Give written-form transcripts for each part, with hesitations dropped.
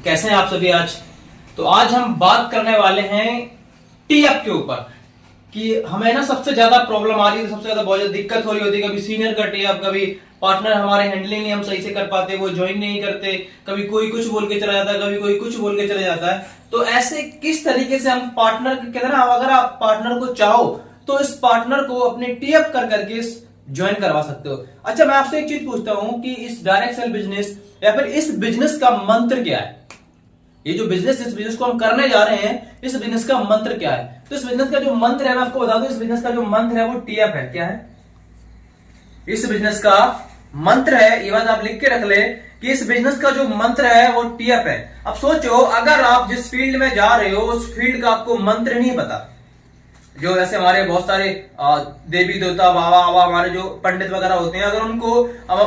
कैसे हैं आप सभी। आज तो आज हम बात करने वाले हैं टीएफ के ऊपर कि हमें ना सबसे ज्यादा प्रॉब्लम आ रही है, सबसे ज्यादा बहुत ज्यादा दिक्कत हो रही होती है। कभी सीनियर का टीएफ, कभी पार्टनर हमारे हैंडलिंग नहीं हम सही से कर पाते, वो ज्वाइन नहीं करते, कभी कोई कुछ बोल के चला जाता है, कभी कोई कुछ बोल के चला जाता है। तो ऐसे किस तरीके से हम पार्टनर कहते हैं ना, अगर आप पार्टनर को चाहो तो इस पार्टनर को अपने टीएफ कर करके ज्वाइन करवा सकते हो। अच्छा, मैं आपसे एक चीज पूछता हूं कि इस डायरेक्ट सेल बिजनेस या फिर इस बिजनेस का मंत्र क्या है? ये जो बिजनेस, इस बिजनेस को हम करने जा रहे हैं, इस बिजनेस का मंत्र क्या है? तो इस बिजनेस का जो मंत्र है, मैं आपको बता दूं, इस बिजनेस का जो मंत्र है वो टीएफ है। क्या है इस बिजनेस का मंत्र? है, ये बात आप लिख के रख ले कि इस बिजनेस का जो मंत्र है वो टीएफ है। अब सोचो, अगर आप जिस फील्ड में जा रहे हो उस फील्ड का आपको मंत्र नहीं पता, जो ऐसे हमारे बहुत सारे देवी देवता बाबा हमारे जो पंडित वगैरह होते हैं, अगर उनको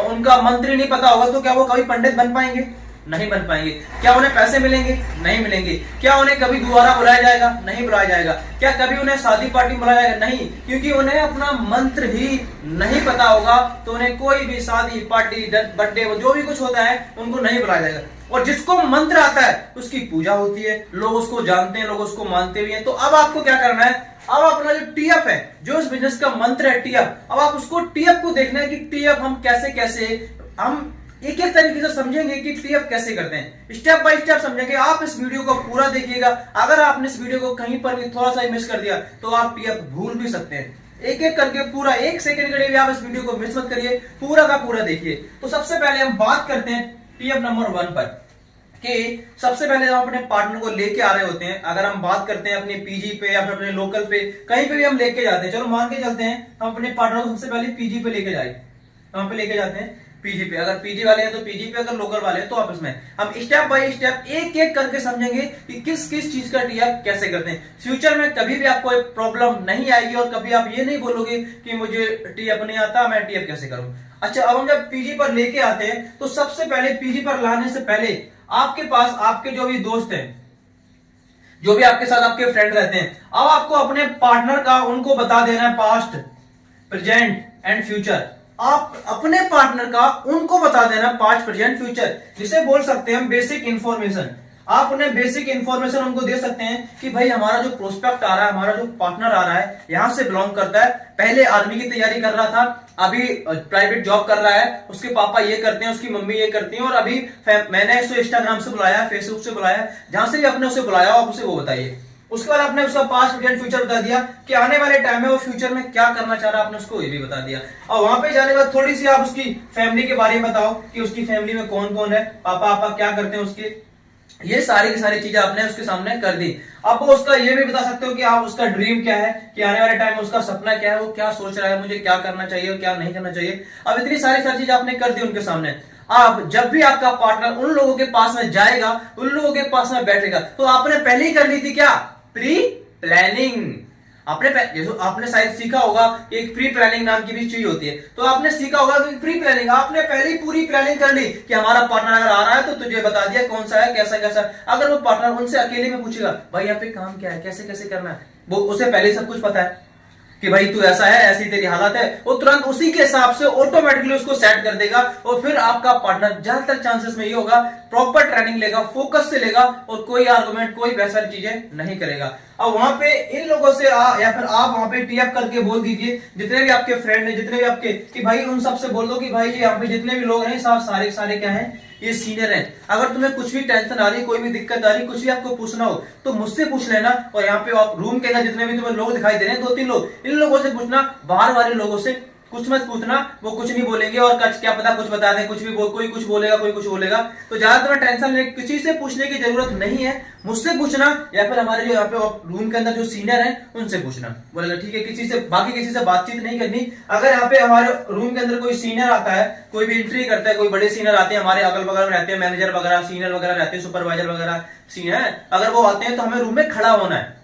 उनका मंत्र ही नहीं पता होगा तो क्या वो कभी पंडित बन पाएंगे? नहीं बन पाएंगे। क्या उन्हें पैसे मिलेंगे? नहीं मिलेंगे। क्या उन्हें कभी दोबारा बुलाया जाएगा? नहीं बुलाया जाएगा। क्या कभी उन्हें शादी पार्टी में बुलाया जाएगा? नहीं, क्योंकि उन्हें अपना मंत्र ही नहीं पता होगा तो उन्हें कोई भी शादी पार्टी, बर्थडे, जो भी कुछ होता है उनको नहीं बुलाया जाएगा। और जिसको मंत्र आता है उसकी पूजा होती है, लोग उसको जानते हैं, लोग उसको मानते भी हैं। तो अब आपको क्या करना है, अब अपना जो टीएफ है, जो इस बिजनेस का मंत्र है टीएफ, अब आप उसको टीएफ को देखना है कि टीएफ हम कैसे कैसे हम एक एक तरीके से समझेंगे कि टीएफ कैसे करते हैं, स्टेप बाय स्टेप समझेंगे। आप इस वीडियो को पूरा देखिएगा। अगर आपने इस वीडियो को कहीं पर भी थोड़ा सा मिस कर दिया तो आप टीएफ भूल भी सकते हैं। एक एक करके पूरा, एक सेकंड के लिए भी आप इस वीडियो को मिस मत करिए, पूरा का पूरा देखिए। तो सबसे पहले हम बात करते हैं टीएफ नंबर 1 पर कि सबसे पहले हम अपने पार्टनर को लेके आ रहे होते हैं। अगर हम बात करते हैं अपने पीजी पे या फिर अपने लोकल पे, कहीं पे भी हम लेके जाते हैं, चलो मान के चलते हैं हम अपने पार्टनर को सबसे पहले पीजी पे लेके जाए, वहां पे लेके जाते हैं पीजी पे। अगर पीजी वाले हैं तो पीजी पे, अगर लोकल वाले हैं तो आपस में हम स्टेप बाय स्टेप एक एक करके समझेंगे कि किस किस चीज का टीएफ कैसे करते हैं। फ्यूचर में कभी भी आपको एक प्रॉब्लम नहीं आएगी और कभी आप ये नहीं बोलोगे कि मुझे टीएफ नहीं आता, मैं टीएफ कैसे करूं। अच्छा, अब हम जब पीजी पर लेके आते हैं तो सबसे पहले पीजी पर लाने से पहले आपके पास आपके जो भी दोस्त हैं, जो भी आपके साथ आपके फ्रेंड रहते हैं, अब आपको अपने पार्टनर का उनको बता देना है पास्ट, प्रेजेंट एंड फ्यूचर। आप अपने पार्टनर का उनको बता देना पास्ट, प्रेजेंट, फ्यूचर, जिसे बोल सकते हैं हम बेसिक इंफॉर्मेशन। आप उन्हें बेसिक इंफॉर्मेशन उनको दे सकते हैं कि भाई हमारा जो प्रोस्पेक्ट आ रहा है, हमारा जो पार्टनर आ रहा है, यहां से बिलोंग करता है, पहले आर्मी की तैयारी कर रहा था, अभी प्राइवेट जॉब कर रहा है, उसके पापा ये करते हैं, उसकी मम्मी ये करती हैं, और अभी मैंने उसे इंस्टाग्राम से बुलाया, फेसबुक से बुलाया, जहां से भी आपने उसे बुलाया आप उसे वो बताइए। उसके बाद आपने उसका पास्ट, प्रेजेंट, फ्यूचर बता दिया कि आने वाले टाइम में वो फ्यूचर में क्या करना चाह रहा है, आपने उसको ये भी बता दिया। और वहां पे जाने के बाद थोड़ी सी आप उसकी फैमिली के बारे में बताओ कि उसकी फैमिली में कौन कौन है, पापा आपा क्या करते हैं उसके, ये सारी की सारी चीजें आपने उसके सामने कर दी। अब वो उसका ये भी बता सकते हो कि आप उसका ड्रीम क्या है, कि आने वाले टाइम में उसका सपना क्या है, वो क्या सोच रहा है, मुझे क्या करना चाहिए और क्या नहीं करना चाहिए। अब इतनी सारी चीजें आपने कर दी उनके सामने। आप जब भी आपका पार्टनर उन लोगों के पास में जाएगा, उन लोगों के पास में बैठेगा, तो आपने पहले ही कर ली थी क्या, प्री प्लानिंग। आपने शायद सीखा होगा एक प्री प्लानिंग नाम की भी चीज होती है, तो आपने सीखा होगा कि प्री प्लानिंग, आपने पहले ही पूरी प्लानिंग कर ली कि हमारा पार्टनर अगर आ रहा है तो तुझे बता दिया कौन सा है, कैसा कैसा। अगर वो पार्टनर उनसे अकेले में पूछेगा भाई यहाँ पे काम क्या है, कैसे कैसे करना है, वो उसे पहले सब कुछ पता है कि भाई तू ऐसा है, ऐसी तेरी हालत है, वो तुरंत उसी के हिसाब से ऑटोमेटिकली उसको सेट कर देगा। और फिर आपका पार्टनर ज्यादातर चांसेस में ये होगा प्रॉपर ट्रेनिंग लेगा, फोकस से लेगा और कोई आर्गुमेंट, कोई वैसा चीजें नहीं करेगा। अब वहां पे इन लोगों से या फिर आप वहां पे टीएफ करके बोल दीजिए जितने भी आपके फ्रेंड हैं, जितने भी आपके, कि भाई उन सबसे बोल दो कि भाई यहाँ पे जितने भी लोग हैं सारे सारे क्या हैं, ये सीनियर हैं। अगर तुम्हें कुछ भी टेंशन आ रही, कोई भी दिक्कत आ रही, कुछ भी आपको पूछना हो तो मुझसे पूछ लेना। और यहाँ पे आप रूम के अंदर जितने भी तुम्हें लोग दिखाई दे रहे हैं, 2-3 लोग, इन लोगों से पूछना, बाहर वाले लोगों से कुछ मत पूछना, वो कुछ नहीं बोलेंगे और क्या पता कुछ बता दें, कुछ भी कोई कुछ बोलेगा, कोई कुछ बोलेगा। तो ज्यादा तुम्हें टेंशन लेने, किसी से पूछने की जरूरत नहीं है, मुझसे पूछना या फिर हमारे जो यहाँ पे रूम के अंदर जो सीनियर हैं उनसे पूछना। बोलेगा ठीक है, किसी से बाकी किसी से बातचीत नहीं करनी। अगर यहाँ पे हमारे रूम के अंदर कोई सीनियर आता है, कोई भी एंट्री करता है, कोई बड़े सीनियर आते हैं, हमारे अगल बगल में रहते हैं मैनेजर वगैरह, सीनियर वगैरह रहते हैं, सुपरवाइजर वगैरह सीनियर, अगर वो आते हैं तो हमें रूम में खड़ा होना है।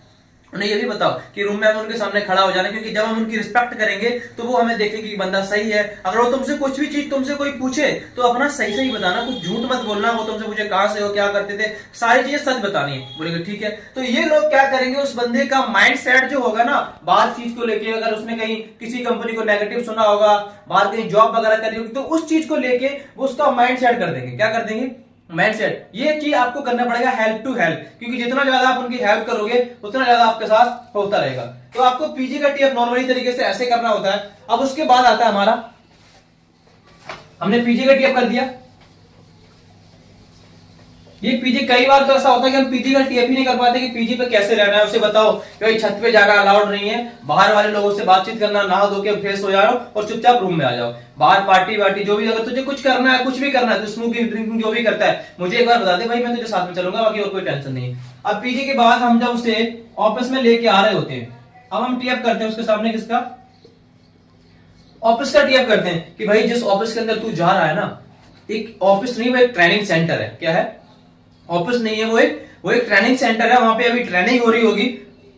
उन्हें ये भी बताओ कि रूम में हम उनके सामने खड़ा हो जाना, क्योंकि जब हम उनकी रिस्पेक्ट करेंगे तो वो हमें देखेंगे कि बंदा सही है। अगर वो तुमसे कुछ भी चीज तुमसे कोई पूछे तो अपना सही सही बताना, कुछ झूठ मत बोलना। वो तुमसे पूछे कहां से हो, क्या करते थे, सारी चीजें सच बतानी है। बोलेंगे ठीक है। तो ये लोग क्या करेंगे, उस बंदे का माइंड सेट जो होगा ना, बाहर चीज को लेके, अगर उसने कहीं किसी कंपनी को नेगेटिव सुना होगा, बाहर कहीं जॉब वगैरह करी होगी, तो उस चीज को लेके वो उसका माइंड सेट कर देंगे। क्या कर देंगे, माइंडसेट, ये चीज आपको करना पड़ेगा हेल्प टू हेल्प, क्योंकि जितना ज्यादा आप उनकी हेल्प करोगे उतना ज्यादा आपके साथ होता रहेगा। तो आपको पीजी का टीएफ नॉर्मली तरीके से ऐसे करना होता है। अब उसके बाद आता है हमारा, हमने पीजी का टीएफ कर दिया। ये पीजी कई बार तो ऐसा होता है कि हम पीजी का टीएफ ही नहीं कर पाते कि पीजी पे कैसे रहना है। उसे बताओ कि भाई छत पे जाना अलाउड नहीं है, बाहर वाले लोगों से बातचीत करना, नहा धो के फ्रेश हो जाओ और चुपचाप रूम में आ जाओ। बाहर पार्टी वार्टी जो भी, अगर तुझे कुछ करना है, कुछ भी करना है, तो स्मोकिंग ड्रिंकिंग जो भी करता है मुझे एक बार बता दे भाई, मैं तुझे साथ में चलूंगा, बाकी और कोई टेंशन नहीं। अब पीजी के बाद हम जब उसे ऑफिस में लेके आ रहे होते हैं, अब हम टीएफ करते हैं उसके सामने किसका, ऑफिस का टीएफ करते हैं कि भाई जिस ऑफिस के अंदर तू जा रहा है ना, एक ऑफिस नहीं वो एक ट्रेनिंग सेंटर है। क्या है? ऑफिस नहीं है, वो एक ट्रेनिंग सेंटर है। वहां पे अभी ट्रेनिंग हो रही होगी,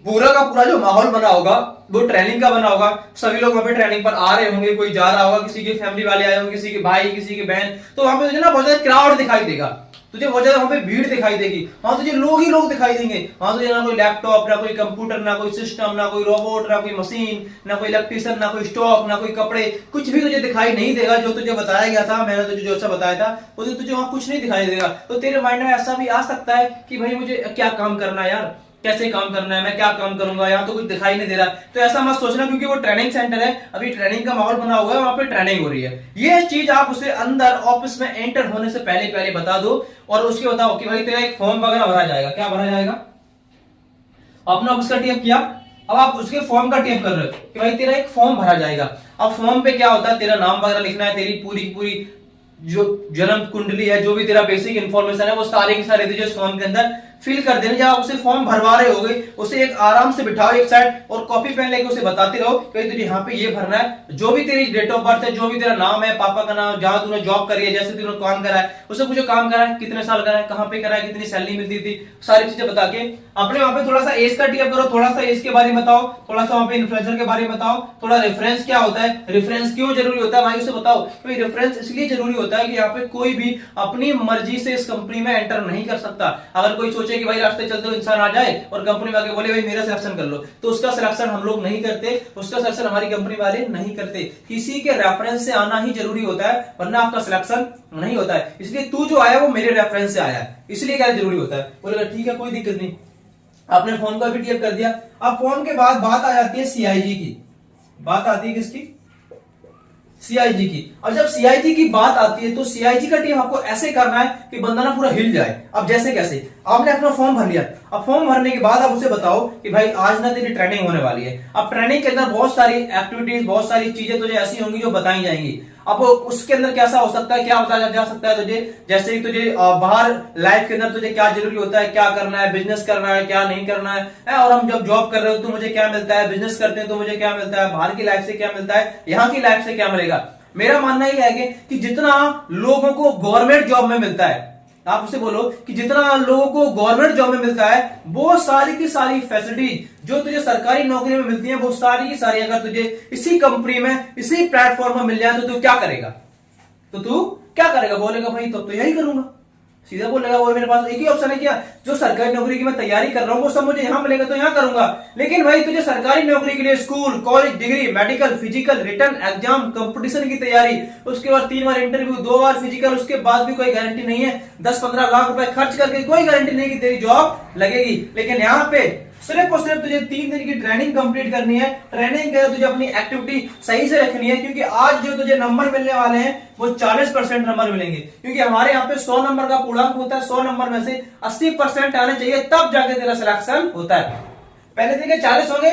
पूरा का पूरा जो माहौल बना होगा वो ट्रेनिंग का बना होगा। सभी लोग वहां पे ट्रेनिंग पर आ रहे होंगे, कोई जा रहा होगा, किसी की फैमिली वाले आए होंगे, किसी के भाई, किसी की बहन। तो वहां पे तुझे ना बहुत ज्यादा क्राउड दिखाई देगा, तुझे बहुत ज्यादा वहां पे भीड़ दिखाई देगी, वहां तुझे लोग ही लोग दिखाई देंगे। वहां तुझे ना कोई लैपटॉप, ना कोई कंप्यूटर, ना कोई सिस्टम, ना कोई रोबोट, ना कोई मशीन, ना कोई इलेक्ट्रिशियन, ना कोई स्टॉक, ना कोई कपड़े, कुछ भी तुझे दिखाई नहीं देगा। जो तुझे बताया गया था, मैंने तुझे जो अच्छा बताया था वो तुझे वहां कुछ नहीं दिखाई देगा। तो तेरे माइंड में ऐसा भी आ सकता है कि भाई मुझे क्या काम करना है यार, कैसे काम करना है, मैं क्या काम करूंगा, यहाँ तो कुछ दिखाई नहीं दे रहा। तो ऐसा मत सोचना, क्योंकि वो ट्रेनिंग सेंटर है, अभी ट्रेनिंग का माहौल बना हुआ है, वहां पे ट्रेनिंग हो रही है। ये चीज आप उसे अंदर ऑफिस में एंटर होने से पहले पहले बता दो, और उसके बताओ कि भाई तेरा एक फॉर्म वगैरह भरा जाएगा। क्या भरा जाएगा? आपने ऑफिस का टीएफ किया, अब आप उसके फॉर्म का टीएफ कर रहे हो कि भाई तेरा एक फॉर्म भरा जाएगा। अब फॉर्म पे क्या होता है, तेरा नाम वगैरह लिखना है, तेरी पूरी पूरी जो जन्म कुंडली है, जो भी तेरा बेसिक इन्फॉर्मेशन है, वो सारे के सारे तुझे फॉर्म के अंदर फिल कर देने। जब आप उसे फॉर्म भरवा रहे होगे, उसे एक आराम से बिठाओ एक साइड, और कॉपी पेन लेके उसे बताते रहो कि तुझे यहाँ पे ये भरना है। जो भी तेरी डेट ऑफ बर्थ है, जो भी तेरा नाम है, पापा का नाम, जहां तूने जॉब करी है, जैसे तूने काम करा है, उसे पूछो काम करा है, कितने साल करा है, कहाँ पे करा है, कितनी सैलरी मिलती थी, सारी चीजें बता के अपने वहां पे थोड़ा सा एज का टीएफ करो, थोड़ा सा एज के बारे में बताओ, थोड़ा सा वहां पे इन्फ्लुएंसर के बारे में बताओ, थोड़ा रेफरेंस क्या होता है, रेफरेंस क्यों जरूरी होता है भाई उसे बताओ। तो रेफरेंस इसलिए जरूरी होता है कि यहाँ पे कोई भी अपनी मर्जी से इस कंपनी में एंटर नहीं कर सकता। अगर कोई सोचे कि भाई रास्ते चलते इंसान आ जाए और कंपनी में आके बोले भाई मेरा सिलेक्शन कर लो, तो उसका सिलेक्शन हम लोग नहीं करते, उसका सिलेक्शन हमारी कंपनी वाले नहीं करते। किसी के रेफरेंस से आना ही जरूरी होता है, वरना आपका सिलेक्शन नहीं होता है। इसलिए तू जो आया वो मेरे रेफरेंस से आया है, इसलिए क्या जरूरी होता है। बोलेगा ठीक है कोई दिक्कत नहीं, आपने फॉर्म का भी टीएफ कर दिया। अब फॉर्म के बाद बात आ जाती है सीआईजी की, बात आती है किसकी, सीआईजी की। और जब सीआईजी की बात आती है तो सीआईजी का टीएफ आपको ऐसे करना है कि बंदा ना पूरा हिल जाए। अब जैसे कैसे, आपने अपना फॉर्म भर लिया, अब फॉर्म भरने के बाद आप उसे बताओ कि भाई आज ना तेरी ट्रेनिंग होने वाली है। अब ट्रेनिंग के अंदर बहुत सारी एक्टिविटीज, बहुत सारी चीजें तुझे ऐसी होंगी जो बताई जाएंगी। अब उसके अंदर कैसा हो सकता है, क्या बताया जा सकता है तुझे, जैसे ही तुझे बाहर लाइफ के अंदर तुझे क्या जरूरी होता है, क्या करना है, बिजनेस करना है, क्या नहीं करना है। और हम जब जॉब कर रहे हो तो मुझे क्या मिलता है, बिजनेस करते हैं तो मुझे क्या मिलता है, बाहर की लाइफ से क्या मिलता है, यहाँ की लाइफ से क्या मिलेगा। मेरा मानना यह है कि जितना लोगों को गवर्नमेंट जॉब में मिलता है, आप उसे बोलो कि जितना लोगों को गवर्नमेंट जॉब में मिलता है, वो सारी की सारी फैसिलिटी जो तुझे सरकारी नौकरी में मिलती है, वो सारी की सारी अगर तुझे इसी कंपनी में, इसी प्लेटफॉर्म में मिल जाए तो तू क्या करेगा, तो तू क्या करेगा। बोलेगा भाई तो यही करूंगा, सीधा बोलेगा वो मेरे पास एक ही ऑप्शन है, क्या जो सरकारी नौकरी की मैं तैयारी कर रहा हूं वो सब मुझे यहां मिलेगा तो यहां करूंगा। लेकिन भाई तुझे सरकारी नौकरी के लिए school, college, degree, medical, physical, return exam, competition की तैयारी, उसके बाद 3 बार इंटरव्यू, 2 बार फिजिकल, उसके बाद भी कोई गारंटी नहीं है। 10-15 लाख रुपए खर्च करके कोई गारंटी नहीं कि तेरी जॉब लगेगी। लेकिन यहाँ पे सिर्फ और सिर्फ तुझे 3 दिन की ट्रेनिंग कंप्लीट करनी है। ट्रेनिंग के तुझे अपनी एक्टिविटी सही से रखनी है, क्योंकि आज जो तुझे नंबर मिलने वाले हैं वो 40% नंबर मिलेंगे। क्योंकि हमारे यहाँ पे 100 नंबर का पूर्णांक होता है, 100 नंबर में से 80% आने चाहिए, तब जाके तेरा सिलेक्शन होता है। पहले दिन के 40 होंगे,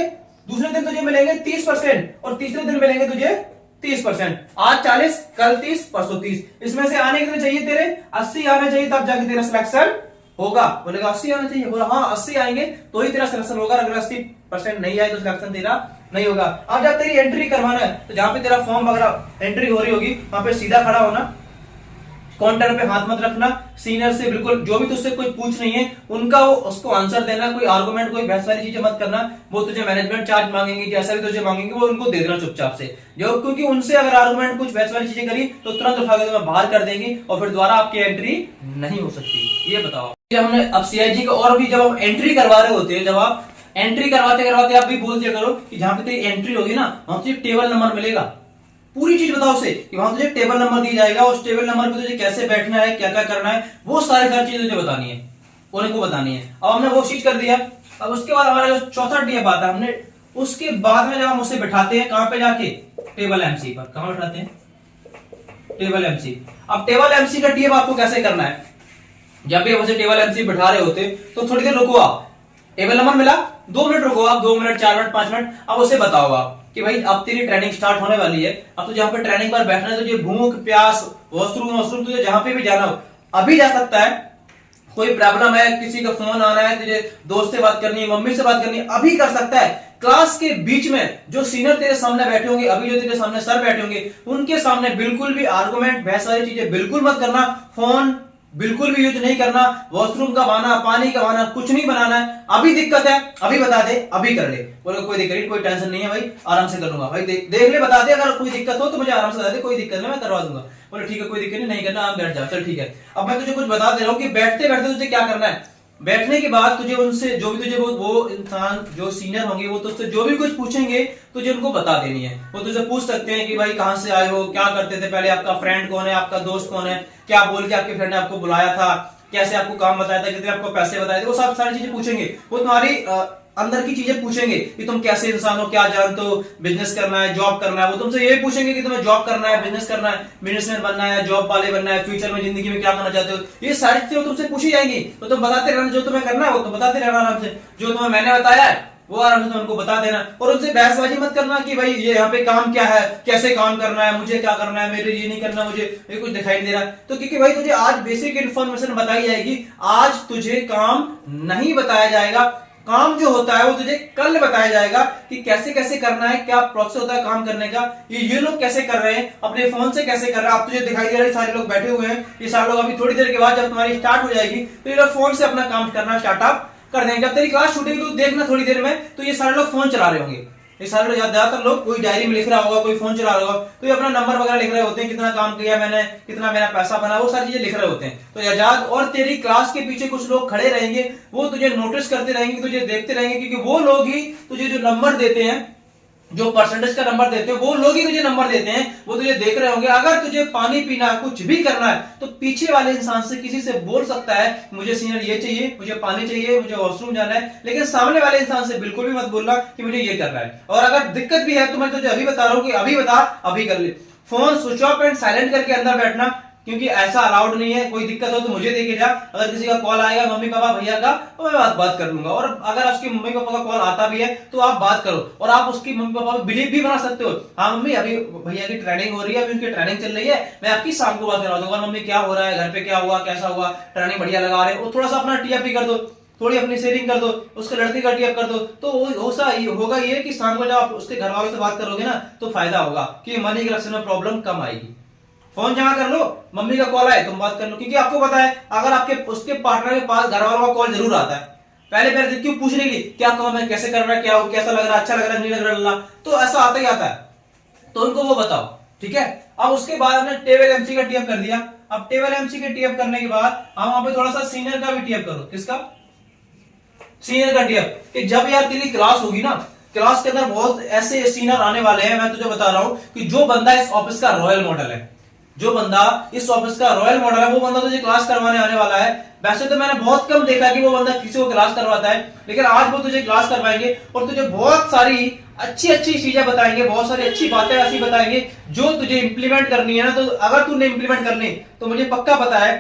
दूसरे दिन तुझे मिलेंगे 30% और तीसरे दिन मिलेंगे तुझे 30%। आज 40, कल 30, परसों 30। इसमें से आने के लिए चाहिए तेरे 80 आने चाहिए, तब जाके तेरा सिलेक्शन होगा। बोलेगा 80 आना चाहिए, बोला हाँ 80 आएंगे तो ही तेरा सिलेक्शन होगा। अगर 80% नहीं आए तो सिलेक्शन तेरा नहीं होगा। अब जब तेरी एंट्री करवाना है तो जहां पे तेरा फॉर्म वगैरह एंट्री हो रही होगी, वहां पे सीधा खड़ा होना, काउंटर पे हाथ मत रखना, सीनियर से बिल्कुल जो भी तुझसे कोई पूछ नहीं है उनका वो उसको आंसर देना, कोई आर्गुमेंट, कोई बहस वाली चीजें मत करना। वो तुझे मैनेजमेंट चार्ज मांगेंगे, जैसा भी तुझे मांगेंगे वो उनको दे देना चुपचाप से। जो क्योंकि उनसे अगर आर्गुमेंट कुछ बहस वाली चीजें करी तो तुरंत उठा के तुम्हें बाहर कर देंगी और फिर दोबारा आपकी एंट्री नहीं हो सकती। ये बताओ हमने अब सीआईजी को, और भी जब हम एंट्री करवा रहे होते हैं, जब आप एंट्री करवाते करवाते आप भी बोल दिया करो कि जहां पे तेरी एंट्री होगी ना, वहां से टेबल नंबर मिलेगा। पूरी चीज बताओ उसे कि वहां तुझे टेबल नंबर दिया जाएगा, उस टेबल नंबर पे तुझे कैसे बैठना है, क्या क्या करना है, वो सारी चीजें तुझे बतानी है, उनको बतानी है। अब हमने वो चीज कर दिया। अब उसके बाद हमारा जो चौथा टीएफ आता है, हमने उसके बाद में जब हम उसे बैठाते हैं कहां पे जाके, टेबल एमसी पर। कहां बैठाते हैं, टेबल एमसी। अब टेबल एमसी का टीएफ आपको कैसे करना है, जब भी उसे टेबल एमसी बैठा रहे होते तो थोड़ी देर रुको आप, टेबल नंबर मिला, 2 मिनट रुको आप, 2 मिनट, 4 मिनट, 5 मिनट। अब उसे बताओ आप कि भाई अब तेरी ट्रेनिंग स्टार्ट होने वाली है, अब तुझे यहाँ पे ट्रेनिंग पर बैठना है, तुझे भूख प्यास वॉशरूम तुझे जहां पे भी जाना हो अभी जा सकता है, कोई प्रॉब्लम है, किसी का फोन आना है, तुझे दोस्त से बात करनी है, मम्मी से बात करनी है, अभी कर सकता है। क्लास के बीच में जो सीनियर तेरे सामने बैठे होंगे, अभी जो तेरे सामने सर बैठे होंगे, उनके सामने बिल्कुल भी आर्गुमेंट, बहस वाली चीजें बिल्कुल मत करना, फोन बिल्कुल भी यूज नहीं करना, वॉशरूम का बहाना, पानी का बहाना कुछ नहीं बनाना है। अभी दिक्कत है अभी बता दे, अभी कर ले। बोले कोई दिक्कत नहीं, कोई टेंशन नहीं है भाई, आराम से कर लूंगा भाई, देख ले, बता दे, अगर कोई दिक्कत हो तो मुझे आराम से बता दे, कोई दिक्कत नहीं, मैं करवा दूंगा। बोले ठीक है, कोई दिक्कत नहीं करना, आप बैठ जाओ, चल ठीक है। अब मैं तुझे कुछ बता दे रहा हूँ कि बैठते बैठते तुझे क्या करना है। बैठने के बाद तुझे उनसे जो भी तुझे वो इंसान जो सीनियर होंगे वो तुझसे जो भी कुछ पूछेंगे तुझे उनको बता देनी है। वो तुझे पूछ सकते हैं कि भाई कहां से आए हो, क्या करते थे पहले, आपका फ्रेंड कौन है, आपका दोस्त कौन है, क्या बोल के आपके फ्रेंड ने आपको बुलाया था, कैसे आपको काम बताया था, कितने आपको पैसे बताए थे, वो सब सारी चीजें पूछेंगे। वो तुम्हारी अंदर की चीजें पूछेंगे कि तुम कैसे इंसान हो, क्या जानते हो, बिजनेस करना है, जॉब करना है। वो तुमसे ये पूछेंगे कि तुम्हें जॉब करना है, बिजनेस करना है, बिजनेसमैन बनना है, जॉब वाले बनना है, फ्यूचर में जिंदगी में क्या करना चाहते हो, ये सारी चीजें तुमसे पूछी जाएंगी। तो तुम बताते रहना, जो तुम्हें करना है वो तुम बताते रहना आराम से, जो तुम्हें मैंने बताया है वो आराम से उनको बता देना। और उनसे बहसबाजी मत करना कि भाई ये यहाँ पे काम क्या है, कैसे काम करना है, मुझे क्या करना है, मेरे ये नहीं करना, मुझे ये कुछ दिखाई नहीं दे रहा। तो क्योंकि भाई तुझे आज बेसिक इन्फॉर्मेशन बताई जाएगी, आज तुझे काम नहीं बताया जाएगा। काम जो होता है वो तुझे कल बताया जाएगा कि कैसे कैसे करना है, क्या प्रोसेस होता है काम करने का, ये लोग कैसे कर रहे हैं, अपने फोन से कैसे कर रहे हैं। आप तुझे दिखाई दे रहे हैं सारे लोग बैठे हुए हैं, ये सारे लोग अभी थोड़ी देर के बाद जब तुम्हारी स्टार्ट हो जाएगी तो ये लोग फोन से अपना काम करना स्टार्टअप कर देंगे। जब तेरी क्लास छूटेगी तो देखना थोड़ी देर में तो ये सारे लोग फोन चला रहे होंगे, ये सारे लोग ज्यादातर लोग कोई डायरी में लिख रहा होगा, कोई फोन चला रहा होगा, तो ये अपना नंबर वगैरह लिख रहे होते हैं, कितना काम किया मैंने, कितना मेरा पैसा बना, वो सारी चीजें लिख रहे होते हैं। तो आजाद और तेरी क्लास के पीछे कुछ लोग खड़े रहेंगे, वो तुझे नोटिस करते रहेंगे, तुझे देखते रहेंगे, क्योंकि वो लोग ही तुझे जो नंबर देते हैं, जो परसेंटेज का नंबर देते हैं, वो लोग ही तुझे नंबर देते हैं, वो तुझे देख रहे होंगे। अगर तुझे पानी पीना, कुछ भी करना है तो पीछे वाले इंसान से, किसी से बोल सकता है मुझे सीनियर ये चाहिए, मुझे पानी चाहिए, मुझे वॉशरूम जाना है, लेकिन सामने वाले इंसान से बिल्कुल भी मत बोलना कि मुझे ये करना है। और अगर दिक्कत भी है तो मैं तुझे अभी बता रहा हूं कि अभी बता, अभी कर ले। Phone switch off and silent करके अंदर बैठना, क्योंकि ऐसा अलाउड नहीं है। कोई दिक्कत हो तो मुझे देके जा, अगर किसी का कॉल आएगा मम्मी पापा भैया का तो मैं बात कर लूंगा। और अगर उसके मम्मी पापा का कॉल आता भी है तो आप बात करो, और आप उसकी मम्मी पापा को बिलीव भी बना सकते हो। हाँ मम्मी अभी भैया की ट्रेनिंग हो रही है, अभी उनकी ट्रेनिंग चल रही है, मैं आपकी शाम को बात करा दूंगा। मम्मी क्या हो रहा है, घर पे क्या हुआ, कैसा हुआ, ट्रेनिंग बढ़िया लगा रहे हो, थोड़ा सा अपना टीएफ भी कर दो, थोड़ी अपनी शेयरिंग कर दो, उसके लड़के का टीएफ कर दो। तो होगा ये कि शाम को जब आप उसके घर वालों से बात करोगे ना तो फायदा होगा कि मनी के लक्षण में प्रॉब्लम कम आएगी। फोन जमा कर लो, मम्मी का कॉल आए तुम बात कर लो, क्योंकि आपको पता है अगर आपके उसके पार्टनर के पास घर वालों का कॉल जरूर आता है, पहले क्यों पूछने के लिए क्या काम है, कैसे कर रहा है, क्या हो, कैसा लग रहा है, अच्छा लग रहा है, नहीं लग रहा, तो ऐसा आता ही आता है। तो उनको वो बताओ, ठीक है। अब उसके बाद हमने टेबल एमसी का टीएफ कर दिया। अब टेबल एमसी के टीएफ करने के बाद हम वहां पे थोड़ा सा सीनियर का भी टीएफ करो। किसका? सीनियर का टीएफ। कि जब यार तेरी क्लास होगी ना, क्लास के अंदर बहुत ऐसे सीनियर आने वाले हैं, मैं तुझे बता रहा हूं कि जो बंदा इस ऑफिस का रॉयल मॉडल है, जो बंदा इस ऑफिस का रॉयल मॉडल है, वो बंदा तुझे क्लास करवाने आने वाला है। वैसे तो मैंने बहुत कम देखा कि वो बंदा किसी को क्लास करवाता है, लेकिन आज वो तुझे क्लास करवाएंगे और तुझे बहुत सारी अच्छी अच्छी चीजें बताएंगे, बहुत सारी अच्छी बातें ऐसी बताएंगे जो तुझे इंप्लीमेंट करनी है ना। तो अगर तूने इंप्लीमेंट करनी तो मुझे पक्का पता है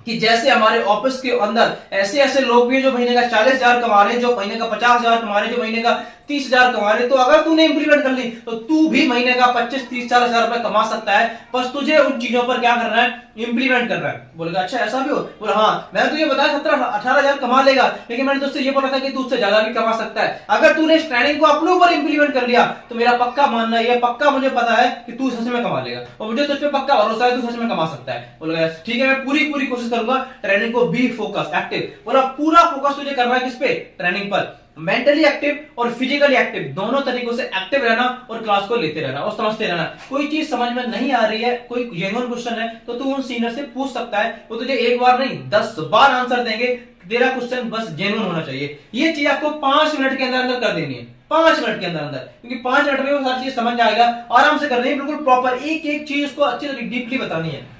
कि जैसे हमारे ऑफिस के अंदर ऐसे ऐसे लोग भी जो महीने का 40,000 कमा रहे हैं, जो महीने का 50,000 कमा रहे हैं, जो महीने का 30,000 कमा रहे हैं, तो अगर तूने इंप्लीमेंट कर ली तो तू भी महीने का 25-30-40,000 रुपए कमा सकता है। बस तुझे उन चीजों पर क्या करना है, इंप्लीमेंट करना है। बोलेगा अच्छा ऐसा भी हो, बोला हाँ मैंने तुझे बताया 17-18,000 कमा लेगा, लेकिन मैंने तुझसे ये बोला था कि तू उससे ज्यादा भी कमा सकता है। अगर तूने इस ट्रेनिंग को अपने ऊपर इंप्लीमेंट कर लिया तो मेरा पक्का मानना है, पक्का मुझे पता है कि तू सच में कमा लेगा, और मुझे तुझ पे पक्का भरोसा है तू सच में कमा सकता है। बोलेगा ठीक है, मैं पूरी कोशिश करूंगा। ट्रेनिंग को बी फोकस एक्टिव, बोला पूरा फोकस तुझे करना है किस पे, ट्रेनिंग पर। मेंटली एक्टिव और फिजिकली एक्टिव, दोनों तरीकों से एक्टिव रहना और क्लास को लेते रहना और समझते रहना। कोई चीज समझ में नहीं आ रही है, कोई जेन्युइन क्वेश्चन है तो तू उन सीनियर से पूछ सकता है, वो तुझे एक बार नहीं 10 बार आंसर देंगे। तेरा क्वेश्चन बस जेन्युइन होना चाहिए। ये चीज आपको 5 मिनट के अंदर अंदर कर देनी है। 5 मिनट के अंदर अंदर, क्योंकि 5 मिनट में वो सारी चीज समझ जाएगा, आराम से करनी है, बिल्कुल प्रॉपर एक एक चीज उसको अच्छी तरह डीपली बतानी है।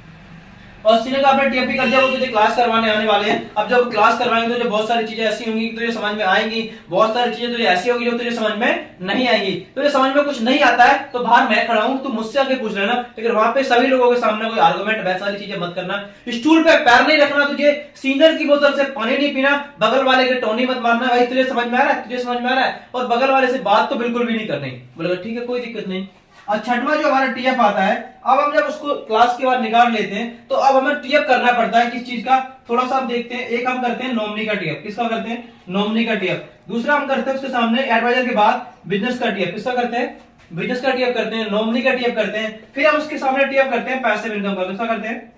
और सीने का आपने टीएपी कर दिया, वो तुझे क्लास करवाने आने वाले हैं। अब जब क्लास करवाएंगे तो तुझे बहुत सारी चीजें ऐसी होंगी कि तुझे समझ में आएंगी, बहुत सारी चीजें तुझे ऐसी होगी जो तुझे समझ में नहीं आएंगी। तुझे समझ में कुछ नहीं आता है तो बाहर मैं खड़ा हूं, तू मुझसे आके पूछ लेना, लेकिन वहां पे सभी लोगों के सामने कोई आर्गुमेंट वैसा वाली चीजें मत करना। स्टूल पे पैर नहीं रखना, तुझे सीनियर की बोतल से पानी नहीं पीना, बगल वाले के टोनी मत मारना। भाई तुझे समझ में आ रहा है, तुझे समझ में आ रहा है, और बगल वाले से बात तो बिल्कुल भी नहीं करनी। बोलेगा ठीक है कोई दिक्कत नहीं। और छठवां जो हमारा टीएफ आता है, अब हम जब उसको क्लास के बाद निकाल लेते हैं तो अब हमें टीएफ करना पड़ता है किस चीज का, थोड़ा सा हम देखते हैं। एक हम करते हैं नॉमिनी का टीएफ, किसका करते हैं, नॉमिनी का टीएफ। दूसरा हम करते हैं उसके सामने एडवाइजर के बाद बिजनेस का टीएफ, किसका करते हैं, बिजनेस का टीएफ करते हैं, नॉमिनी का टीएफ करते हैं। फिर हम उसके सामने टीएफ करते हैं पैसिव इनकम का, किसका करते हैं,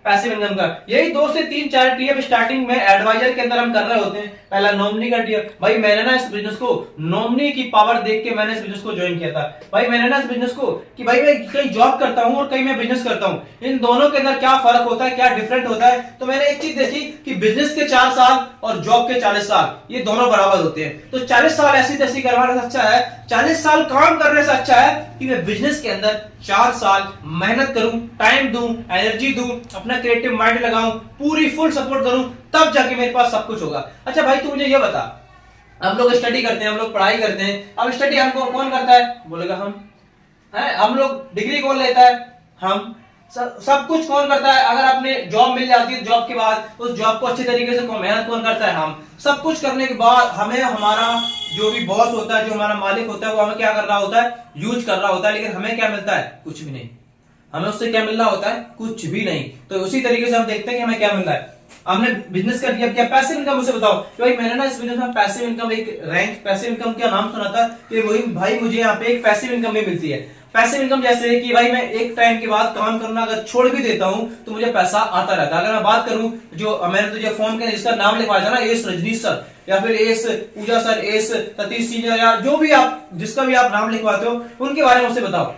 पैसिव इनकम का। यही 2 से 3 4 टीएफ स्टार्टिंग में एडवाइजर के अंदर हम कर रहे होते हैं। पहला नॉमिनी का टीएफ, भाई मैंने ना इस बिजनेस को नॉमिनी की पावर देख के मैंने इस बिजनेस को ज्वाइन किया था। भाई मैंने ना इस बिजनेस को कि भाई मैं कहीं जॉब करता हूं और कहीं मैं बिजनेस करता हूं, इन दोनों के अंदर क्या फर्क होता है, क्या डिफरेंट होता है। तो मैंने एक चीज देखी कि बिजनेस के 4 साल और जॉब के 40 साल ये दोनों बराबर होते हैं। तो 40 साल ऐसी तैसी करवाने से अच्छा है, 40 साल काम करने से अच्छा है कि मैं बिजनेस के अंदर 4 साल मेहनत करूं, टाइम दूं, एनर्जी दूं, अपना क्रिएटिव माइंड लगाऊं, पूरी फुल सपोर्ट करूं, तब जाके मेरे पास सब कुछ होगा। अच्छा भाई तू मुझे ये बता, हम लोग स्टडी करते हैं, हम लोग पढ़ाई करते हैं, अब स्टडी हमको कौन करता है, बोलेगा हम है। हम लोग डिग्री कौन लेता है, हम। सब कुछ कौन करता है, अगर अपने जॉब मिल जाती है जॉब के बाद उस जॉब को अच्छे तरीके से मेहनत कौन करता है, हम। सब कुछ करने के बाद हमें हमारा जो भी बॉस होता है, जो हमारा मालिक होता है, वो हमें क्या कर रहा होता है, यूज कर रहा होता है, लेकिन हमें क्या मिलता है, कुछ भी नहीं। हमें उससे क्या मिल रहा होता है, कुछ भी नहीं। तो उसी तरीके से हम देखते हैं कि हमें क्या मिल रहा है। हमने बिजनेस कर दिया, क्या पैसिव इनकम, उसे बताओ कि भाई मैंने ना इस बिजनेस में पैसिव इनकम, एक रैंक पैसिव इनकम का नाम सुना था कि वही भाई मुझे यहाँ पे एक पैसिव इनकम भी मिलती है। पैसिव इनकम जैसे कि भाई मैं एक टाइम के बाद काम करना अगर छोड़ भी देता हूं तो मुझे पैसा आता रहता है। अगर मैं बात करूं जो मैंने तुझे फॉर्म के जिसका नाम लिखवाया था ना, एस रजनीश सर या फिर एस पूजा सर, एस सतीश सीनियर, या जो भी आप जिसका भी आप नाम लिखवाते हो उनके बारे में मुझसे बताओ।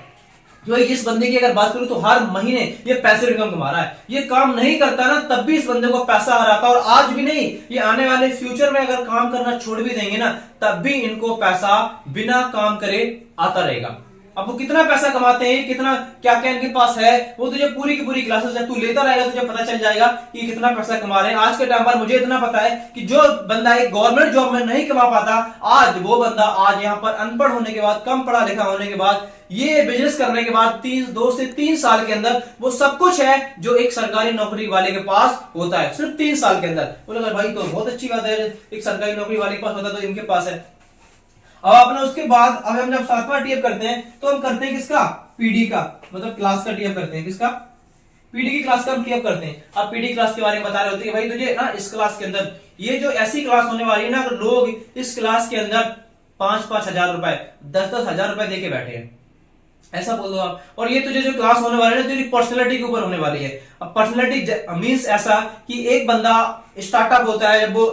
जो इस बंदे की अगर बात करूं तो हर महीने ये पैसिव इनकम कमा रहा है। ये काम नहीं करता ना तब भी इस बंदे को पैसा आ रहा था, और आज भी नहीं, ये आने वाले फ्यूचर में अगर काम करना छोड़ भी देंगे ना तब भी इनको पैसा बिना काम करे आता रहेगा। अब वो कितना पैसा कमाते हैं, कितना क्या क्या इनके पास है, वो तुझे पूरी की पूरी क्लासेस जब तू लेता रहेगा तुझे पता चल जाएगा कि कितना पैसा कमा रहे हैं। आज के टाइम पर मुझे इतना पता है कि जो बंदा एक गवर्नमेंट जॉब में नहीं कमा पाता, आज वो बंदा आज यहाँ पर अनपढ़ होने के बाद, कम पढ़ा लिखा होने के बाद, ये बिजनेस करने के बाद 2 से 3 साल के अंदर वो सब कुछ है जो एक सरकारी नौकरी वाले के पास होता है, सिर्फ 3 साल के अंदर। बोले भाई तो बहुत अच्छी बात है, एक सरकारी नौकरी वाले के पास होता है तो इनके पास है। अब आपने उसके बाद अब हम जब 7वां टीएफ करते हैं तो हम करते हैं किसका, पीडी का, मतलब क्लास का टीएफ करते हैं। किसका, पीडी की क्लास का हम टीएफ करते हैं। अब पीडी क्लास के बारे में बता रहे होते हैं कि भाई तुझे ना इस क्लास के अंदर ये जो ऐसी क्लास होने वाली है ना, अगर लोग इस क्लास के अंदर 5-5 हजार रुपए, 10-10 हजार रुपए देके बैठे हैं, ऐसा बोल दो आप। और ये तुझे जो क्लास होने वाली है तेरी पर्सनैलिटी के ऊपर होने वाली है। अब पर्सनैलिटी मींस ऐसा कि एक बंदा स्टार्टअप होता है, वो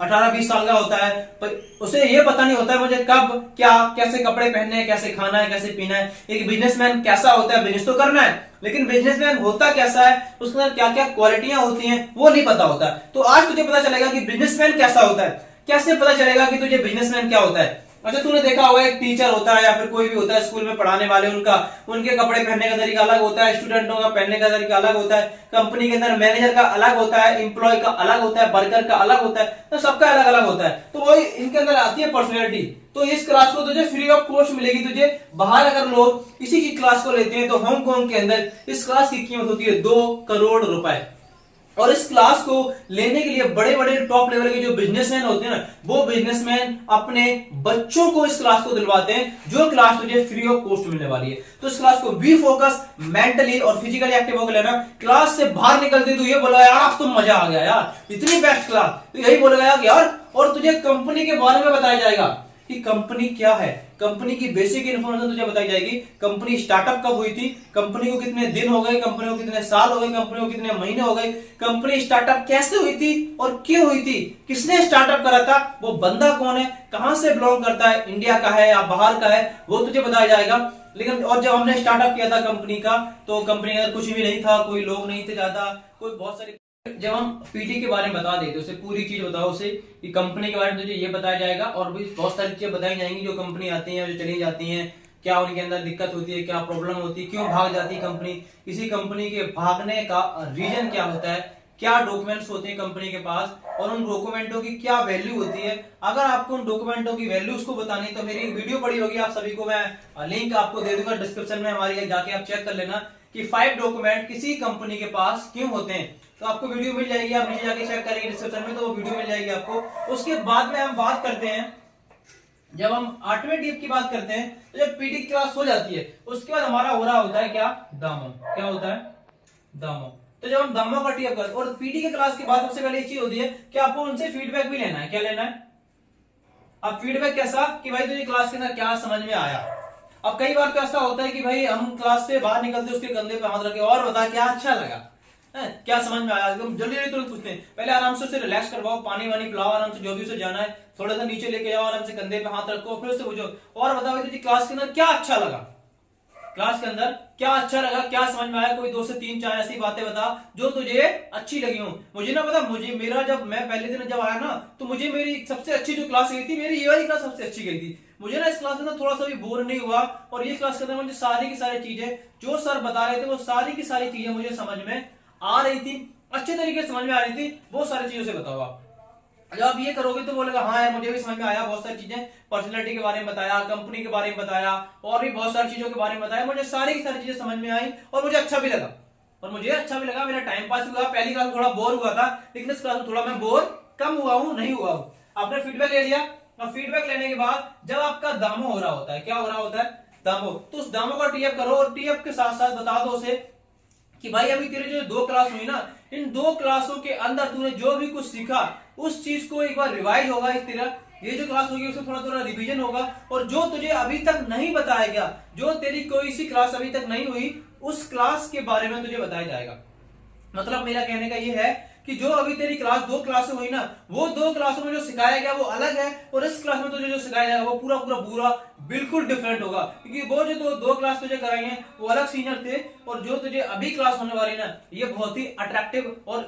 18-20 साल का होता है, पर उसे ये पता नहीं होता है मुझे कब क्या कैसे कपड़े पहनने हैं, कैसे खाना है, कैसे पीना है। एक बिजनेसमैन कैसा होता है, बिजनेस तो करना है लेकिन बिजनेसमैन होता कैसा है, उसके अंदर क्या क्या क्वालिटियां होती हैं वो नहीं पता होता। तो आज तुझे पता चलेगा कि बिजनेसमैन कैसा होता है। कैसे पता चलेगा कि तुझे बिजनेसमैन क्या होता है। अच्छा तूने देखा होगा एक टीचर होता है या फिर कोई भी होता है स्कूल में पढ़ाने वाले, उनके कपड़े पहनने का तरीका अलग होता है, स्टूडेंटों का पहनने का तरीका अलग होता है, कंपनी के अंदर मैनेजर का अलग होता है, एम्प्लॉय का अलग होता है, वर्कर का अलग होता है, तो सबका अलग अलग होता है। तो वही इनके अंदर आती है पर्सनैलिटी। तो इस क्लास को तुझे फ्री ऑफ कॉस्ट मिलेगी तुझे। बाहर अगर लोग इसी की क्लास को लेते हैं तो हांगकांग के अंदर इस क्लास की कीमत होती है 2 करोड़ रुपए। और इस क्लास को लेने के लिए बड़े बड़े टॉप लेवल के जो बिजनेसमैन होते हैं ना, वो बिजनेसमैन अपने बच्चों को इस क्लास को दिलवाते हैं, जो क्लास तुझे फ्री ऑफ कॉस्ट मिलने वाली है। तो इस क्लास को बी फोकस, मेंटली और फिजिकली एक्टिव होकर लेना। क्लास से बाहर निकलते तो ये बोला यार आज तो मजा आ गया यार, इतनी बेस्ट क्लास, तो यही बोलेगा यार। और तुझे कंपनी के बारे में बताया जाएगा कि कंपनी क्या है, कंपनी की बेसिक इन्फॉर्मेशन तुझे बताई जाएगी। कंपनी स्टार्टअप कब हुई थी, कंपनी को कितने दिन हो गए, कंपनी को कितने साल हो गए, कंपनी को कितने महीने हो गए, कंपनी स्टार्टअप कैसे हुई थी और क्यों हुई थी, किसने स्टार्टअप करा था, वो बंदा कौन है, कहां से बिलोंग करता है, इंडिया का है या बाहर का है, वो तुझे बताया जाएगा। लेकिन और जब हमने स्टार्टअप किया था कंपनी का, तो कंपनी का कुछ भी नहीं था, कोई लोग नहीं थे ज्यादा, कोई बहुत सारी जब हम पीटी के बारे में बता देते उसे पूरी चीज बताओ उसे कि कंपनी के बारे में तुझे ये बताया जाएगा और भी बहुत सारी चीजें बताई जाएंगी जो कंपनी आती है जो चली जाती हैं, क्या उनके अंदर दिक्कत होती है, क्या प्रॉब्लम होती है, क्यों भाग जाती है कंपनी, किसी कंपनी के भागने का रीजन क्या होता है, क्या डॉक्यूमेंट्स होते हैं कंपनी के पास और उन डॉक्यूमेंटों की क्या वैल्यू होती है। अगर आपको उन डॉक्यूमेंटों की वैल्यूज को बतानी तो मेरी वीडियो पड़ी होगी, आप सभी को मैं लिंक आपको दे दूंगा डिस्क्रिप्शन में, हमारी जाके आप चेक कर लेना कि 5 डॉक्यूमेंट किसी कंपनी के पास क्यों होते हैं। तो आपको वीडियो मिल जाएगी, आप नीचे जाके चेक करेंगे डिस्क्रिप्शन में, तो वो वीडियो मिल जाएगी आपको। उसके बाद में हम बात करते हैं, जब हम 8वें टीएफ की बात करते हैं तो जब पीटी की क्लास हो जाती है उसके बाद हमारा हो रहा होता है क्या, दामो। क्या होता है, दामो। तो जब हम दामो का टीएफ करते हैं और पीटी की क्लास के बाद सबसे पहले एक चीज होती है कि आपको उनसे फीडबैक भी लेना है। क्या लेना है, अब फीडबैक कैसा कि भाई तुझे क्लास के अंदर क्या समझ में आया। अब कई बार तो ऐसा होता है कि भाई हम क्लास से बाहर निकलते उसके कंधे पे हाथ रखे और बता क्या अच्छा लगा, क्या समझ में आया। एकदम जल्दी जल्दी तुरंत पूछते हैं, पहले आराम से उसे रिलैक्स करवाओ, पानी वानी पिलाओ आराम से, जो भी उसे जाना है थोड़ा सा नीचे लेके जाओ, आराम से कंधे पे हाथ रखो, फिर उससे पूछो और बताओ तुझे क्लास के अंदर क्या अच्छा लगा, क्लास के अंदर क्या अच्छा लगा, क्या समझ में आया। कोई 2 से 3 4 ऐसी बातें बता जो तुझे अच्छी लगी हो। मुझे ना पता, मुझे मेरा जब मैं पहले दिन जब आया ना तो मुझे मेरी सबसे अच्छी जो क्लास गई थी मेरी ये वाली क्लास सबसे अच्छी गई थी। मुझे ना इस क्लास के अंदर थोड़ा सा भी बोर नहीं हुआ और ये क्लास के अंदर मुझे सारी की सारी चीजें जो सर बता रहे थे वो सारी की सारी चीजें मुझे समझ में आ रही थी, अच्छे तरीके से समझ में आ रही थी। बहुत सारी चीजों से बताओ आप, जब आप ये करोगे तो बोलेगा हाँ यार मुझे भी समझ में आया, बहुत सारी चीजें पर्सनैलिटी के बारे में बताया, कंपनी के बारे में बताया और भी बहुत सारी चीजों के बारे में बताया, मुझे सारी की सारी चीजें समझ में आई और मुझे अच्छा भी लगा। मेरा टाइम पास हुआ। पहली क्लास में थोड़ा बोर हुआ था लेकिन इस क्लास में थोड़ा मैं बोर कम हुआ हूं, नहीं हुआ हूं। आपने फीडबैक ले लिया और फीडबैक लेने के बाद जब आपका दामो हो रहा होता है, क्या हो रहा होता है, दामो, तो उस दामो का टीएफ करो और टीएफ के साथ साथ बता दो उसे कि भाई अभी तेरे जो 2 क्लास हुई ना, इन 2 क्लासों के अंदर तूने जो भी कुछ सीखा उस चीज को एक बार रिवाइज होगा, इस तरह ये जो क्लास होगी उसमें थोड़ा थोड़ा रिवीजन होगा और जो तुझे अभी तक नहीं बताया गया, जो तेरी कोई सी क्लास अभी तक नहीं हुई उस क्लास के बारे में तुझे बताया जाएगा। मतलब मेरा कहने का ये है कि जो अभी तेरी क्लास 2 क्लासें हुई ना, वो 2 क्लासों में जो सिखाया गया वो अलग है और इस क्लास में तुझे जो सिखाया जाएगा वो पूरा पूरा पूरा बिल्कुल डिफरेंट होगा, क्योंकि वो जो 2 क्लास तुझे कराई हैं वो अलग सीनियर थे और जो तुझे अभी क्लास होने वाली ना ये बहुत ही अट्रैक्टिव और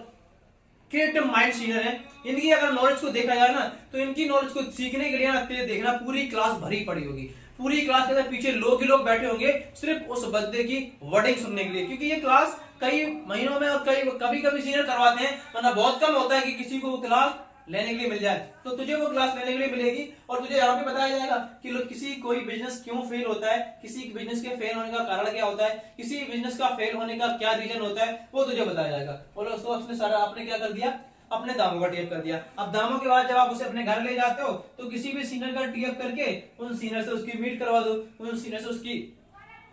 क्रिएटिव माइंड सीनियर है। इनकी अगर नॉलेज को देखा जाए ना तो इनकी नॉलेज को सीखने के लिए ना देखना पूरी क्लास भरी पड़ी होगी, पूरी क्लास के अंदर पीछे लोग ही लोग बैठे होंगे सिर्फ उस बंदे की वर्डिंग सुनने के लिए, क्योंकि ये क्लास कई महीनों में और कभी कभी सीनियर करवाते हैं, वरना बहुत कम होता है कि किसी को वो क्लास लेने के लिए मिल जाए। तो तुझे वो क्लास लेने के लिए मिलेगी और तुझे यहाँ पे बताया जाएगा कि किसी कोई बिजनेस क्यों फेल होता है, किसी बिजनेस के फेल होने का कारण क्या होता है, किसी बिजनेस का फेल होने का क्या रीजन होता है, वो तुझे बताया जाएगा। और उसने सारा आपने क्या कर दिया, अपने दामों का टीएफ कर दिया। अब दामों के बाद जब आप उसे अपने घर ले जाते हो तो किसी भी सीनियर का टीएफ करके उन सीनियर से उसकी मीट करवा दो, उन सीनियर से उसकी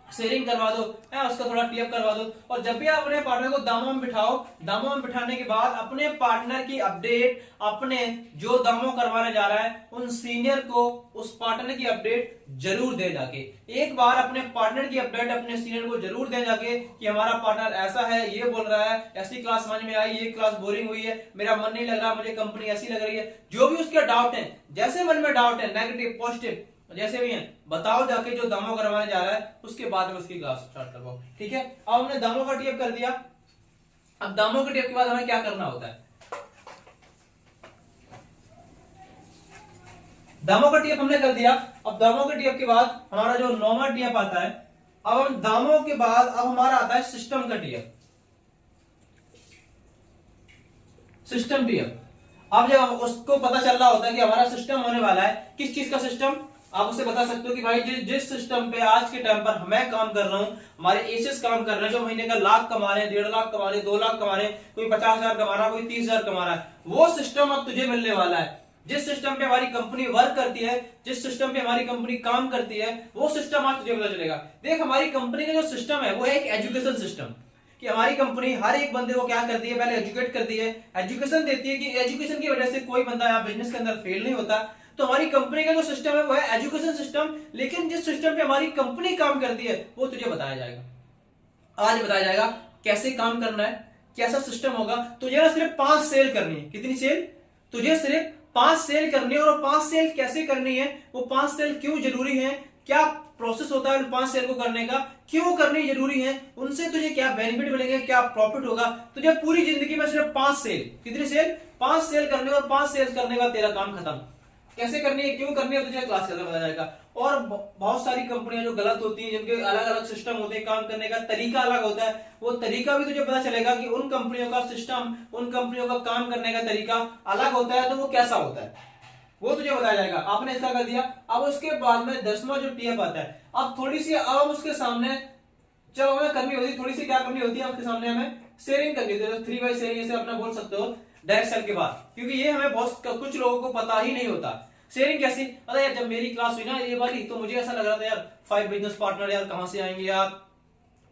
शेयरिंग करवा दो, उसका थोड़ा टीएफ करवा दो। और जब भी आप अपने पार्टनर को दामों में बिठाओ, दामों में बिठाने के बाद अपने पार्टनर की अपडेट, अपने जो दामों करवाने जा रहा है उन सीनियर को उस पार्टनर की अपडेट जरूर दे जाके, एक बार अपने पार्टनर की अपडेट अपने सीनियर को जरूर दे जाके कि हमारा पार्टनर ऐसा है, ये बोल रहा है, ऐसी क्लास समझ में आई, ये क्लास बोरिंग हुई है, मेरा मन नहीं लग रहा, मुझे कंपनी ऐसी लग रही है, जो भी उसके डाउट है, जैसे मन में डाउट है, नेगेटिव पॉजिटिव जैसे भी है बताओ जाके, जो दामों करवाने जा रहा है उसके बाद में उसकी क्लास स्टार्ट करवाओ। ठीक है, अब हमने दामों का टीएफ कर दिया। अब दामों के टीएफ के बाद हमें क्या करना होता है, दामों का टीएफ हमने कर दिया। अब दामों के टीएफ के बाद हमारा जो 9वां टीएफ आता है, अब हम दामों के बाद अब हमारा आता है सिस्टम का टीएफ, सिस्टम टीएफ। अब जब उसको पता चल रहा होता है कि हमारा सिस्टम होने वाला है, किस चीज का सिस्टम, आप उसे बता सकते हो कि भाई जिस सिस्टम पे आज के टाइम पर मैं काम कर रहा हूं, हमारे एसेस काम कर रहे हैं, जो महीने का लाख कमा रहे हैं, 1.5 लाख कमा रहे हैं, 2 लाख कमा रहे हैं, कोई 50,000 कमा रहा है, कोई 30,000 कमा रहा है, वो सिस्टम अब तुझे मिलने वाला है। जिस सिस्टम पे हमारी कंपनी वर्क करती है, जिस सिस्टम पे हमारी कंपनी काम करती है, वो सिस्टम आज तुझे पता चलेगा। देख, हमारी कंपनी का जो सिस्टम है वो है एक एजुकेशन सिस्टम, कि हमारी कंपनी हर एक बंदे को क्या करती है, पहले एजुकेट करती है, एजुकेशन देती है, कि एजुकेशन की वजह से कोई बंदा यहाँ बिजनेस के अंदर फेल नहीं होता। तो हमारी कंपनी का जो सिस्टम है वो है एजुकेशन सिस्टम, लेकिन जिस सिस्टम पे हमारी कंपनी काम करती है वो तुझे बताया जाएगा, आज बताया जाएगा कैसे काम करना है, कैसा सिस्टम होगा। तुझे ना सिर्फ 5 सेल करनी है। कितनी सेल, तुझे सिर्फ 5 सेल करनी है। और 5 सेल कैसे करनी है, वो 5 सेल क्यों जरूरी है, क्या प्रोसेस होता है उन 5 सेल को करने का, क्यों करनी जरूरी है, उनसे तुझे क्या बेनिफिट मिलेंगे, क्या प्रॉफिट होगा, तुझे पूरी जिंदगी में सिर्फ 5 सेल, कितनी सेल, 5 सेल करने और 5 सेल करने का तेरा काम खत्म। कैसे करनी है, क्यों करनी है, तुझे क्लास के अंदर बताया जाएगा। और बहुत सारी कंपनियां जो गलत होती हैं, जिनके अलग अलग सिस्टम होते हैं, काम करने का तरीका अलग होता है, वो तरीका भी तुझे पता चलेगा कि उन कंपनियों का सिस्टम, उन कंपनियों का काम करने का तरीका अलग होता है, तो वो कैसा होता है वो तुझे बताया जाएगा। आपने इसका कर दिया। अब उसके बाद में 10वां जो टीएफ आता है, अब थोड़ी सी अब उसके सामने जब हमें करनी होती है, थोड़ी सी क्या करनी होती है, आपके सामने हमें शेयरिंग करनी होती है। 3 बाई शेयरिंग जैसे अपना बोल सकते हो डायरेक्ट सेल के बाद, क्योंकि ये हमें बहुत कुछ लोगों को पता ही नहीं होता। शेयरिंग कैसी, पता यार, जब मेरी क्लास हुई ना ये वाली, तो मुझे ऐसा लग रहा था यार 5 बिजनेस पार्टनर यार कहां से आएंगे यार,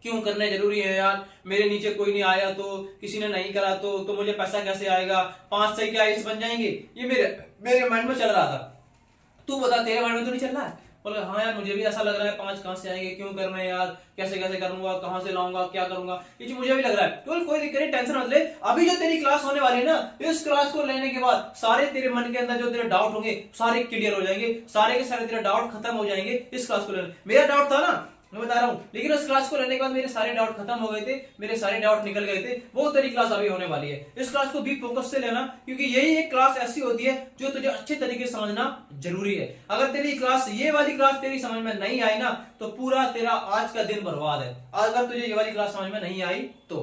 क्यों करने जरूरी है यार, मेरे नीचे कोई नहीं आया तो, किसी ने नहीं करा तो मुझे पैसा कैसे आएगा, 5 से क्या इस बन जाएंगे, ये मेरे माइंड में चल रहा था। तू बता, तेरे माइंड में तो नहीं चल रहा है? बोले हाँ यार मुझे भी ऐसा लग रहा है, 5 कहां से आएंगे, क्यों करने यार, कैसे कैसे करूंगा, कहां से लाऊंगा, क्या करूंगा, ये चीज मुझे भी लग रहा है। तो कोई दिक्कत नहीं, टेंशन मत ले। अभी जो तेरी क्लास होने वाली है ना, इस क्लास को लेने के बाद सारे तेरे मन के अंदर जो तेरे डाउट होंगे सारे क्लियर हो जाएंगे, सारे के सारे तेरे डाउट खत्म हो जाएंगे इस क्लास को लेने। मेरा डाउट था ना, मैं बता रहा हूं, लेकिन उस क्लास को लेने के बाद मेरे सारे डाउट खत्म हो गए थे, मेरे सारे डाउट निकल गए थे। वो तेरी क्लास अभी होने वाली है। इस क्लास को भी फोकस से लेना, क्योंकि यही एक क्लास ऐसी होती है जो तुझे अच्छे तरीके से समझना जरूरी है। अगर तेरी क्लास, ये वाली क्लास तेरी समझ में नहीं आई ना, तो पूरा तेरा आज का दिन बर्बाद है। अगर तुझे ये वाली क्लास समझ में नहीं आई तो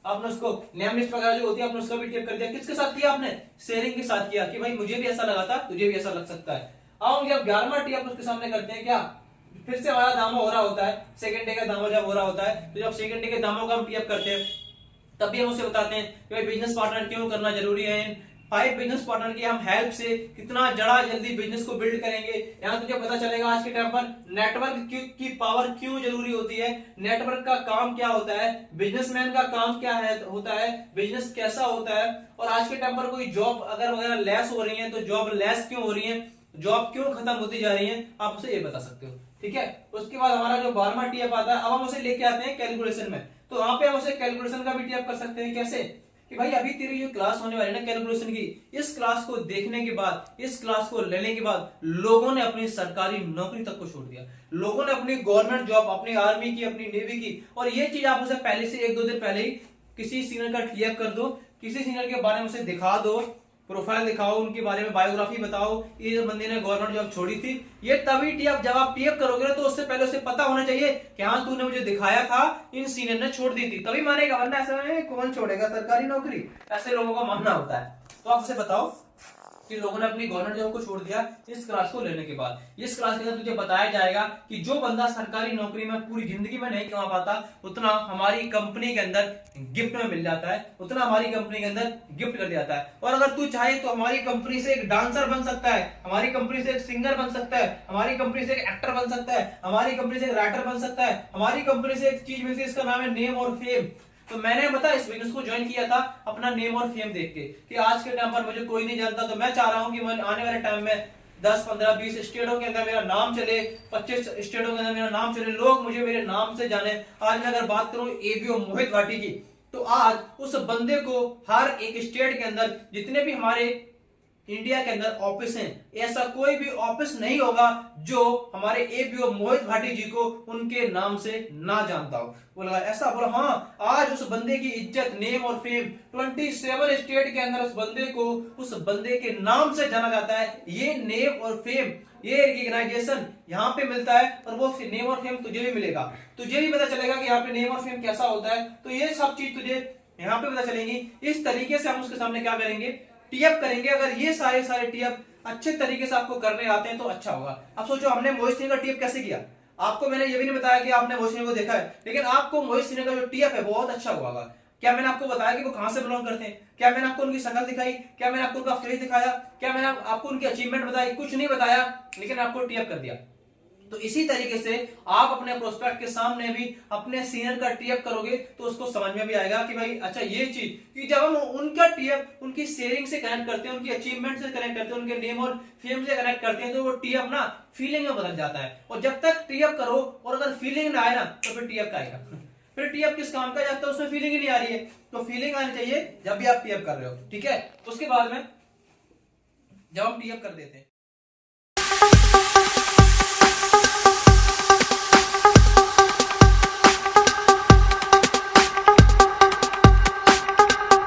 आपने उसको नेम लिस्ट वगैरह जो होती है, आपने उसका भी टिप कर दिया। किसके साथ किया आपने? शेयरिंग के साथ किया, कि भाई मुझे भी ऐसा लगा था, तुझे भी ऐसा लग सकता है। आओगे अब 11वां टिप उसके सामने करते हैं। क्या फिर से हमारा दामो हो रहा होता है, सेकंड डे का दामो जब हो रहा होता है, तो जब सेकंड डे के दामों का हम टीअप करते हैं, तब भी हम उसे बताते हैं कि भाई बिजनेस पार्टनर क्यों करना जरूरी है। 5 बिजनेस पार्टनर की हम हेल्प से कितना जड़ा जल्दी बिजनेस को बिल्ड करेंगे। यहाँ तुझे पता चलेगा आज के टाइम पर नेटवर्क की पावर क्यों जरूरी होती है, नेटवर्क का काम क्या होता है, बिजनेसमैन का काम क्या है होता है, बिजनेस कैसा होता है, और आज के टाइम पर कोई जॉब अगर वगैरह लेस हो रही है तो जॉब लेस क्यों हो रही है, जॉब क्यों खत्म होती जा रही है, आप उसे ये बता सकते हो। ठीक है, उसके बाद हमारा जो 12वां टीएप आता है, अब हम उसे लेके आते हैं कैलकुलेशन में। तो वहां पे हम उसे कैलकुलेशन का भी टीएप कर सकते हैं। कैसे, कि भाई अभी तेरी जो क्लास होने वाली है ना कैलकुलेशन की, इस क्लास को देखने के बाद, इस क्लास को लेने के बाद लोगों ने अपनी सरकारी नौकरी तक को छोड़ दिया, लोगों ने अपनी गवर्नमेंट जॉब, अपनी आर्मी की, अपनी नेवी की। और ये चीज आप उसे पहले से 1-2 दिन पहले ही किसी सीनियर का टीएप कर दो, किसी सीनियर के बारे में उसे दिखा दो, प्रोफाइल दिखाओ, उनके बारे में बायोग्राफी बताओ, ये बंदे ने गवर्नमेंट जॉब छोड़ी थी। ये तभी टीएप, जब आप टीएप करोगे ना, तो उससे पहले उसे पता होना चाहिए कि हाँ तूने मुझे दिखाया था, इन सीनियर ने छोड़ दी थी, तभी मानेगा, वरना ऐसा नहीं, कौन छोड़ेगा सरकारी नौकरी, ऐसे लोगों का मानना होता है। तो आप उसे बताओ कि लोगों ने अपनी गवर्नमेंट जॉब को छोड़ दिया इस क्लास को लेने के बाद। इस क्लास के अंदर तुझे बताया जाएगा कि जो बंदा सरकारी नौकरी में पूरी जिंदगी में नहीं कमा पाता, उतना हमारी कंपनी के अंदर गिफ्ट में मिल जाता है, उतना हमारी कंपनी के अंदर गिफ्ट कर दिया जाता है। और अगर तू चाहे तो हमारी कंपनी से एक डांसर बन सकता है, हमारी कंपनी से एक सिंगर बन सकता है, हमारी कंपनी से एक एक्टर बन सकता है, हमारी कंपनी से एक राइटर बन सकता है, हमारी कंपनी से एक चीज मिलती है, इसका नाम है नेम और फेम। तो मैंने बता इस बिजनेस को ज्वाइन किया था अपना नेम और फेम देख के, कि आज के टाइम पर मुझे कोई नहीं जानता, तो मैं चाह रहा हूं कि मैं आने वाले टाइम में 10, 15, 20 स्टेटों के अंदर मेरा नाम चले, 25 स्टेटों के अंदर मेरा नाम चले, लोग मुझे मेरे नाम से जाने। आज मैं अगर बात करूं एबीओ मोहित भाटी की, तो आज उस बंदे को हर एक स्टेट के अंदर, जितने भी हमारे इंडिया के अंदर ऑफिस हैं, ऐसा कोई भी ऑफिस नहीं होगा जो हमारे एबीओ मोहित भाटी जी को उनके नाम से ना जानता हो। बोला ऐसा, बोला हाँ, आज उस बंदे की इज्जत, नेम और फेम 27 स्टेट के अंदर उस बंदे को, उस बंदे के नाम से जाना जाता है। ये नेम और फेम, ये रिकॉग्नाइजेशन यहाँ पे मिलता है, और वो नेम और फेम तुझे भी मिलेगा, तुझे भी पता चलेगा कि यहाँ पे नेम और फेम कैसा होता है। तो ये सब चीज तुझे यहाँ पे पता चलेंगी। इस तरीके से हम उसके सामने क्या करेंगे, टीएप करेंगे। अगर ये सारे टीएप अच्छे तरीके से आपको करने आते हैं तो अच्छा होगा। अब सोचो हमने मोहित सिंह का टीएप कैसे किया, आपको मैंने ये भी नहीं बताया कि आपने मोहित सिंह को देखा है, लेकिन आपको मोहित सिंह का जो टीएप है बहुत अच्छा हुआ। क्या मैंने आपको बताया कि वो कहां से बिलोंग करते हैं? क्या मैंने आपको उनकी शक्ल दिखाई? क्या मैंने आपको उनका फेस दिखाया? क्या मैंने आपको उनकी अचीवमेंट बताई? कुछ नहीं बताया, लेकिन आपको टीएप कर दिया। तो इसी तरीके से आप अपने प्रोस्पेक्ट के सामने भी अपने सीनियर का टीएप करोगे तो उसको समझ में भी आएगा कि भाई अच्छा ये चीज, कि जब हम उनका टीएप उनकी शेयरिंग से कनेक्ट करते हैं, उनकी अचीवमेंट से कनेक्ट करते हैं, उनके नेम और फेम से कनेक्ट करते हैं, तो वो टीएप ना फीलिंग में बदल जाता है। और जब तक टीएप करो और अगर फीलिंग ना आए ना, तो फिर टीएप का आएगा, फिर टीएप किस काम का, जब तक उसमें फीलिंग ही नहीं आ रही है। तो फीलिंग आनी चाहिए जब भी आप टीएप कर रहे हो, ठीक है। उसके बाद में जब हम टीएप कर देते हैं